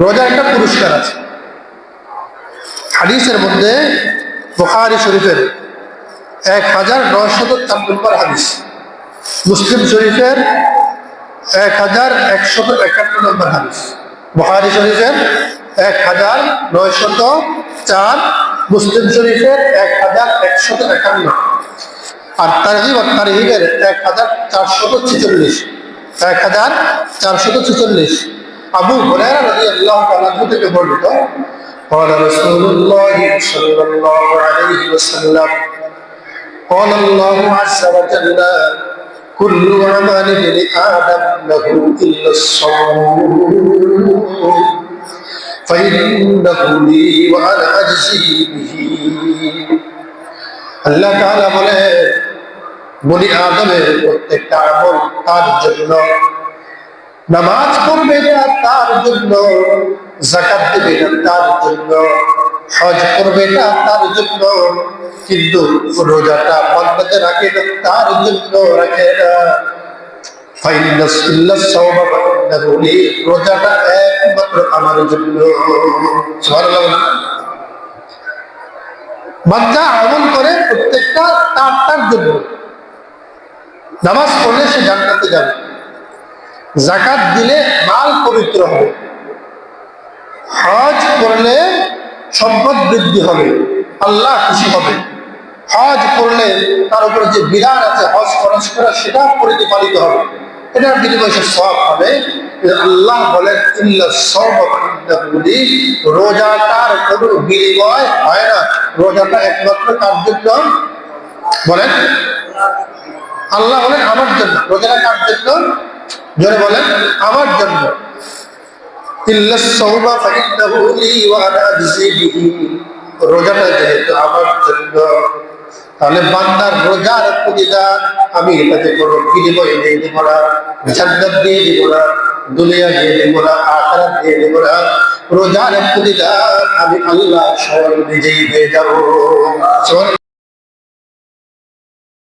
রোজার একটা পুরস্কার আছে। হাদিসের মধ্যে বুখারী শরীফের 1904 নম্বর হাদিস, মুসলিম শরীফের 1151 নম্বর হাদিস, বুখারী শরীফের 1904, মুসলিম শরীফের 1151, আর তারগিব আর তারহিবের 1446 আবু হুরায়রা রাদিয়াল্লাহু তাআলা থেকে বর্ণিত, قال رسول الله صلى الله عليه وسلم قال الله عز وجل كل عمل ابن آدم له إلا الصوم فإنه لي وأنا أجزي به। আল্লাহ তাআলা বলে বনি আদমের প্রত্যেকটা আমল তার জন্য, নামাজ পড়বে না তার জন্য, যাকাত দিবে না তার জন্য, হজ করবে না তার জন্য, কিন্তু রোজাটা বন্ধতে রাখে না তার জন্য রাখে না। রোজাটা একমাত্র আমার জন্য। সুবহানাল্লাহ। বান্দা আমল করে প্রত্যেকটা তার জন্য। নামাজ পড়লে সে জান্নাতে যাবে, যাকাত দিলে মাল পবিত্র হবে, হজ করলে সম্পদ বৃদ্ধি হবে, আল্লাহ খুশি হবে, হজ করলে তার উপরে যে বিধান আছে হজ খরচ করা সেটা প্রতিপালিত হবে, এটার বিনিময়ে সে সওয়াব হবে। আল্লাহ বলেন রোজাটার কোনো বিনিময় হয় না, রোজাটা একমাত্র কার জন্য বলেন? আল্লাহ বলেন আমার জন্য। রোজাটা কার জন্য? জোরে বলেন আমার জন্য। রোজাটা যেহেতু আমার জন্য, তাহলে বান্দার রোজার প্রতিদান আমি এটাতে কোনো বিনিময় দিয়ে দিব না, জান্নাত দিয়ে দিব না, দুনিয়া দিয়ে দিব না, আখিরাত দিয়ে দিব না। রোজার প্রতিদান আমি আল্লাহ স্বয়ং নিজেই পেয়ে যাবো।